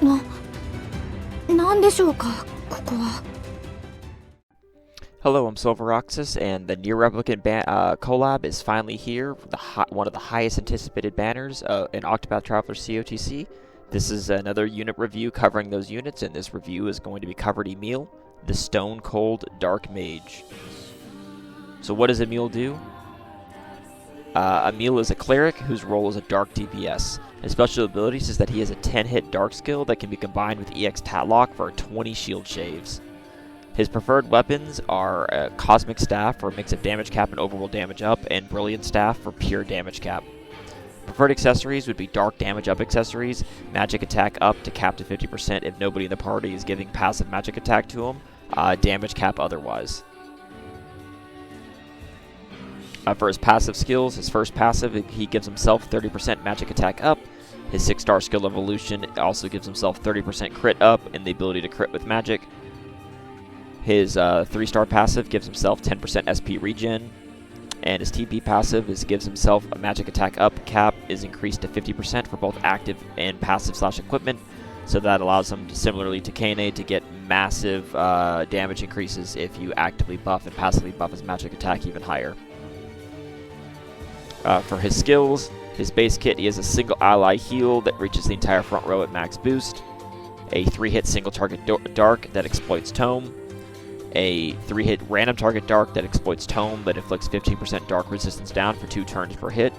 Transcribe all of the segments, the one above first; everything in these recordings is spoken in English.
なんでしょうか、ここは。 Hello, I'm Silveroxis, and the Near Replicant collab is finally here. One of the highest anticipated banners in Octopath Traveler COTC. This is another unit review covering those units, and this review is going to be covered Emil, the Stone Cold Dark Mage. So what does Emil do? Emil is a cleric whose role is a dark DPS. His special abilities is that he has a 10-hit dark skill that can be combined with EX Tatlock for 20 shield shaves. His preferred weapons are Cosmic Staff for a mix of damage cap and overall damage up, and Brilliant Staff for pure damage cap. Preferred accessories would be Dark Damage Up accessories, Magic Attack up to cap to 50% if nobody in the party is giving passive magic attack to him, damage cap otherwise. For his passive skills, his first passive, he gives himself 30% magic attack up. His 6-star skill evolution also gives himself 30% crit up and the ability to crit with magic. His 3-star passive gives himself 10% SP regen, and his TP passive gives himself a magic attack up cap is increased to 50% for both active and passive / equipment, so that allows him, similarly to Kane, to get massive damage increases if you actively buff and passively buff his magic attack even higher. For his skills, his base kit, he has a single ally heal that reaches the entire front row at max boost, a 3-hit single target dark that exploits tome, a 3-hit random target dark that exploits tome but inflicts 15% dark resistance down for 2 turns per hit,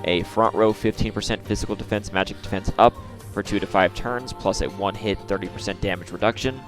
a front row 15% physical defense magic defense up for 2 to 5 turns plus a 1-hit 30% damage reduction.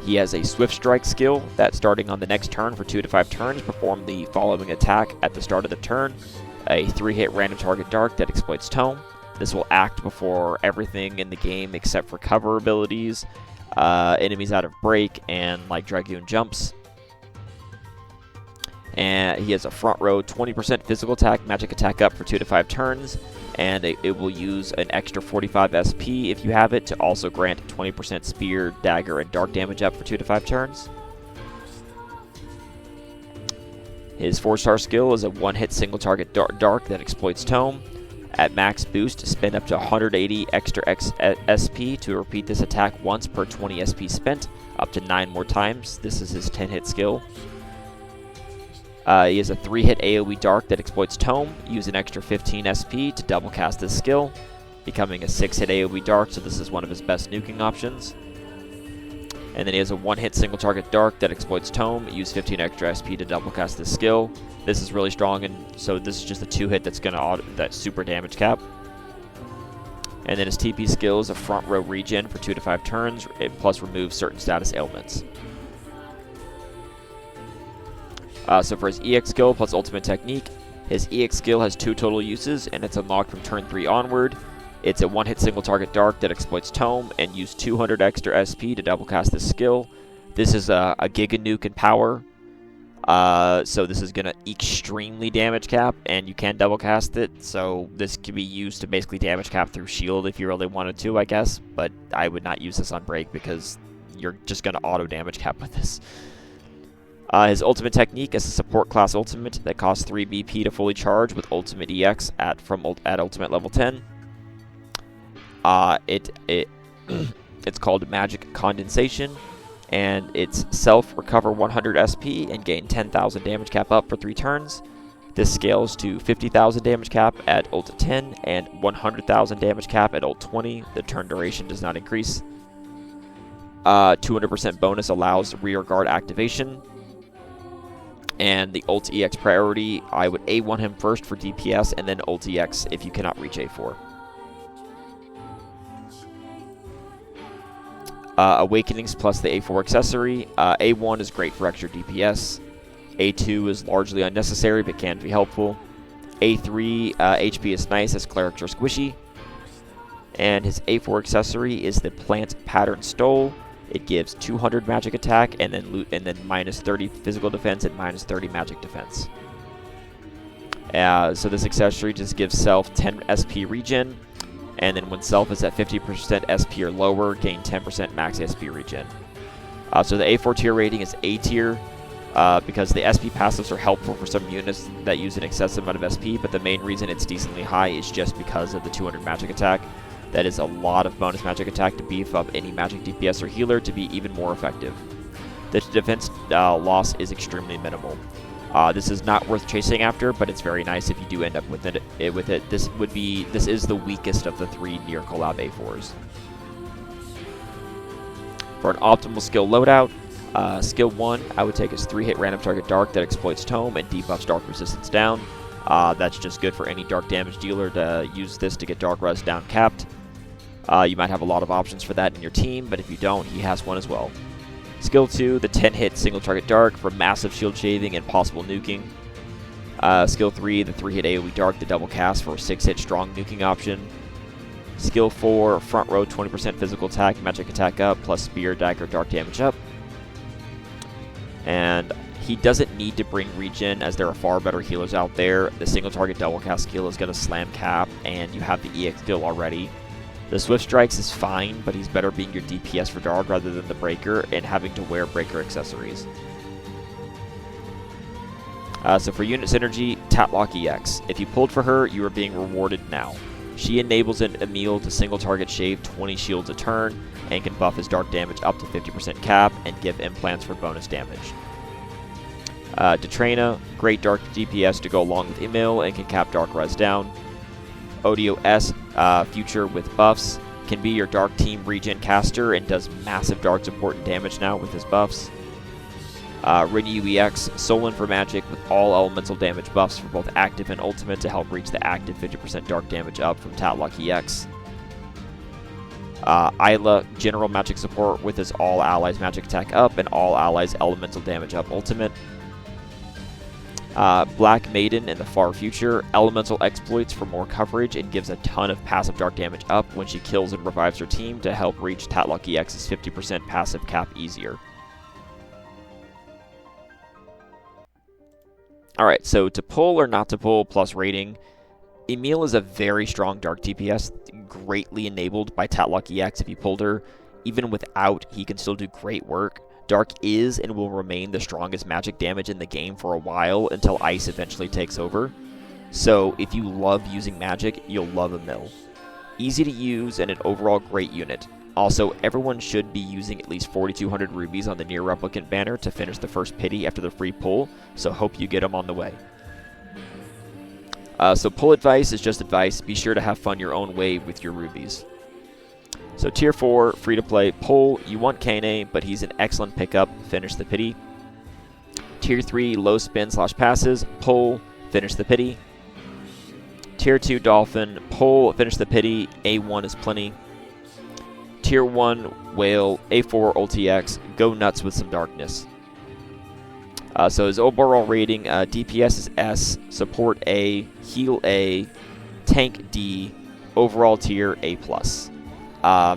He has a swift strike skill that, starting on the next turn for 2 to 5 turns, perform the following attack at the start of the turn, a 3-hit random target dark that exploits tome. This will act before everything in the game except for cover abilities, enemies out of break, and like Dragoon jumps. And he has a front row 20% physical attack, magic attack up for 2 to 5 turns, and it will use an extra 45 SP if you have it to also grant 20% spear, dagger, and dark damage up for 2 to 5 turns. His 4-star skill is a 1-hit single target dark that exploits tome. At max boost, spend up to 180 extra SP to repeat this attack once per 20 SP spent, up to 9 more times. This is his 10-hit skill. He has a 3-hit AoE dark that exploits tome. Use an extra 15 SP to double cast this skill, becoming a 6-hit AoE dark, so this is one of his best nuking options. And then he has a 1-hit single target dark that exploits tome. Use 15 extra SP to double cast this skill. This is really strong, and so this is just a 2-hit that's going to that super damage cap. And then his TP skill is a front row regen for 2 to 5 turns, plus remove certain status ailments. So for his EX skill plus ultimate technique, his EX skill has 2 total uses, and it's unlocked from turn 3 onward. It's a 1-hit single target dark that exploits tome, and use 200 extra SP to double cast this skill. This is a Giga Nuke in power. So this is going to extremely damage cap, and you can double cast it, so this can be used to basically damage cap through shield if you really wanted to, I guess, but I would not use this on break because you're just going to auto damage cap with this. His ultimate technique is a support class ultimate that costs 3 BP to fully charge with ultimate EX at ultimate level 10. It's called Magic Condensation, and it's self-recover 100 SP and gain 10,000 damage cap up for 3 turns. This scales to 50,000 damage cap at ult 10 and 100,000 damage cap at ult 20. The turn duration does not increase. 200% bonus allows rear guard activation. And the ult EX priority, I would A1 him first for DPS and then ult EX if you cannot reach A4. Awakenings plus the A4 accessory. A1 is great for extra DPS. A2 is largely unnecessary but can be helpful. A3 HP is nice as clerics are squishy. And his A4 accessory is the Plant Pattern Stole. It gives 200 magic attack and then minus 30 physical defense and minus 30 magic defense. So this accessory just gives self 10 SP regen, and then when self is at 50% SP or lower, gain 10% max SP regen. So the A4 tier rating is A tier because the SP passives are helpful for some units that use an excessive amount of SP, but the main reason it's decently high is just because of the 200 magic attack. That is a lot of bonus magic attack to beef up any magic DPS or healer to be even more effective. The defense loss is extremely minimal. This is not worth chasing after, but it's very nice if you do end up with it. This is the weakest of the 3 near collab A4s. For an optimal skill loadout, skill 1 I would take as 3-hit random target dark that exploits tome and debuffs dark resistance down. That's just good for any dark damage dealer to use this to get dark res down capped. You might have a lot of options for that in your team, but if you don't, he has one as well. Skill 2, the 10-hit single target dark for massive shield shaving and possible nuking. Skill 3, the 3-hit AoE dark, the double cast for a 6-hit strong nuking option. Skill 4, front row 20% physical attack, magic attack up, plus spear, dagger, dark damage up. And he doesn't need to bring regen, as there are far better healers out there. The single target double cast skill is going to slam cap, and you have the EX skill already. The Swift Strikes is fine, but he's better being your DPS for Dark rather than the Breaker and having to wear Breaker accessories. So for unit synergy, Tatlock EX. If you pulled for her, you are being rewarded now. She enables an Emil to single target shave 20 shields a turn and can buff his dark damage up to 50% cap and give implants for bonus damage. Detrena, great dark DPS to go along with Emil and can cap dark res down. Odio S, future with buffs, can be your dark team regen caster and does massive dark support and damage now with his buffs. Rinyu EX, Solon for magic with all elemental damage buffs for both active and ultimate to help reach the active 50% dark damage up from Tatlock EX. Isla, general magic support with his all allies magic attack up and all allies elemental damage up ultimate. Black Maiden in the far future, elemental exploits for more coverage and gives a ton of passive dark damage up when she kills and revives her team to help reach Tatlock EX's 50% passive cap easier. Alright, so to pull or not to pull plus rating, Emil is a very strong dark DPS, greatly enabled by Tatlock EX if you pulled her. Even without, he can still do great work. Dark is and will remain the strongest magic damage in the game for a while until Ice eventually takes over. So if you love using magic, you'll love Emil. Easy to use and an overall great unit. Also, everyone should be using at least 4,200 rubies on the Near Replicant banner to finish the first pity after the free pull, so hope you get them on the way. So pull advice is just advice. Be sure to have fun your own way with your rubies. So tier 4, free to play, pull, you want Kane, but he's an excellent pickup, finish the pity. Tier 3, low spin / passes, pull, finish the pity. Tier 2, Dolphin, pull, finish the pity, A1 is plenty. Tier 1, Whale, A4, UltiX, go nuts with some darkness. So his overall rating, DPS is S, support A, heal A, tank D, overall tier A+.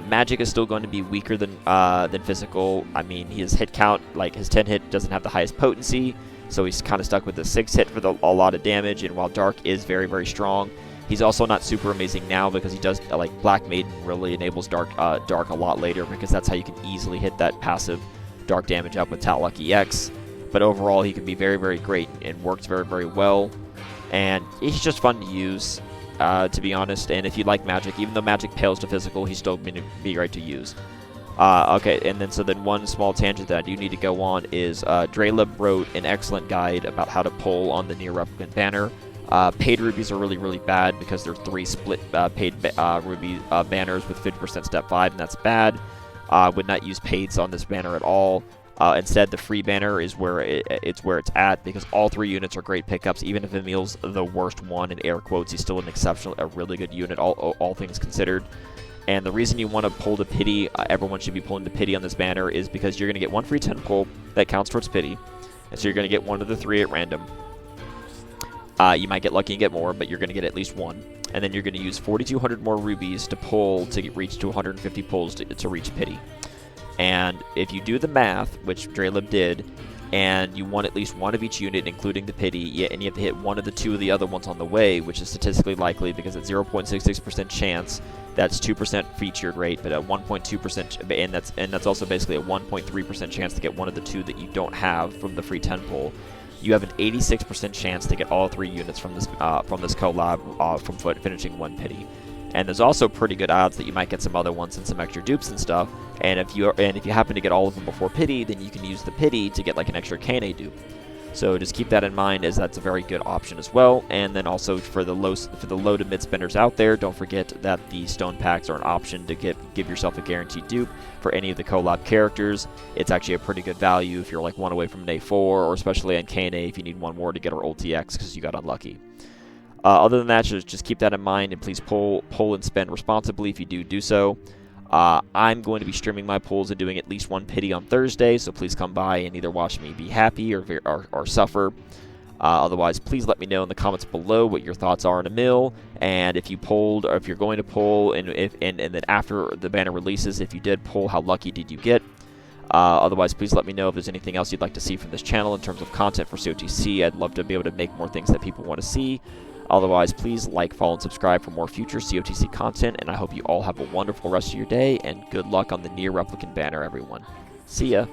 Magic is still going to be weaker than physical. I mean, his hit count, like his 10 hit, doesn't have the highest potency, so he's kind of stuck with the 6 hit for a lot of damage. And while Dark is very, very strong, he's also not super amazing now because he does like Black Maiden really enables Dark a lot later because that's how you can easily hit that passive Dark damage up with Tatlock EX. But overall, he can be very, very great and works very, very well. And he's just fun to use. To be honest, and if you like magic, even though magic pales to physical, he's still going to be great to use. Okay, and then one small tangent that I do need to go on is Drelib wrote an excellent guide about how to pull on the Near Replicant banner. Paid rubies are really, really bad because there are 3 split paid ruby banners with 50% step 5, and that's bad. Would not use paids on this banner at all. Instead, the free banner is where it's at because all 3 units are great pickups. Even if Emil's the worst one in air quotes, he's still a really good unit, all things considered. And the reason you want to pull the pity, everyone should be pulling the pity on this banner, is because you're going to get 1 free 10 pull that counts towards pity, and so you're going to get 1 of the 3 at random. You might get lucky and get more, but you're going to get at least 1. And then you're going to use 4,200 more rubies to pull to reach to 150 pulls to reach pity. And if you do the math, which Drelib did, and you want at least 1 of each unit, including the pity, and you have to hit 1 of the 2 of the other ones on the way, which is statistically likely because at 0.66% chance, that's 2% featured rate, but at 1.2%, and that's also basically a 1.3% chance to get 1 of the 2 that you don't have from the free 10 pull. You have an 86% chance to get all 3 units from this collab from finishing 1 pity. And there's also pretty good odds that you might get some other ones and some extra dupes and stuff. And if you happen to get all of them before pity, then you can use the pity to get like an extra Kane dupe. So just keep that in mind, as that's a very good option as well. And then also for the low to mid spenders out there, don't forget that the stone packs are an option to give yourself a guaranteed dupe for any of the collab characters. It's actually a pretty good value if you're like one away from an A4, or especially on KNA if you need one more to get our ulti X because you got unlucky. Other than that, just keep that in mind, and please pull and spend responsibly if you do so. I'm going to be streaming my pulls and doing at least one pity on Thursday, so please come by and either watch me be happy or suffer. Otherwise, please let me know in the comments below what your thoughts are on Emil, and if you pulled, or if you're going to pull, and then after the banner releases, if you did pull, how lucky did you get? Otherwise, please let me know if there's anything else you'd like to see from this channel in terms of content for CotC. I'd love to be able to make more things that people want to see. Otherwise, please like, follow, and subscribe for more future CotC content, and I hope you all have a wonderful rest of your day, and good luck on the near replicant banner, everyone. See ya!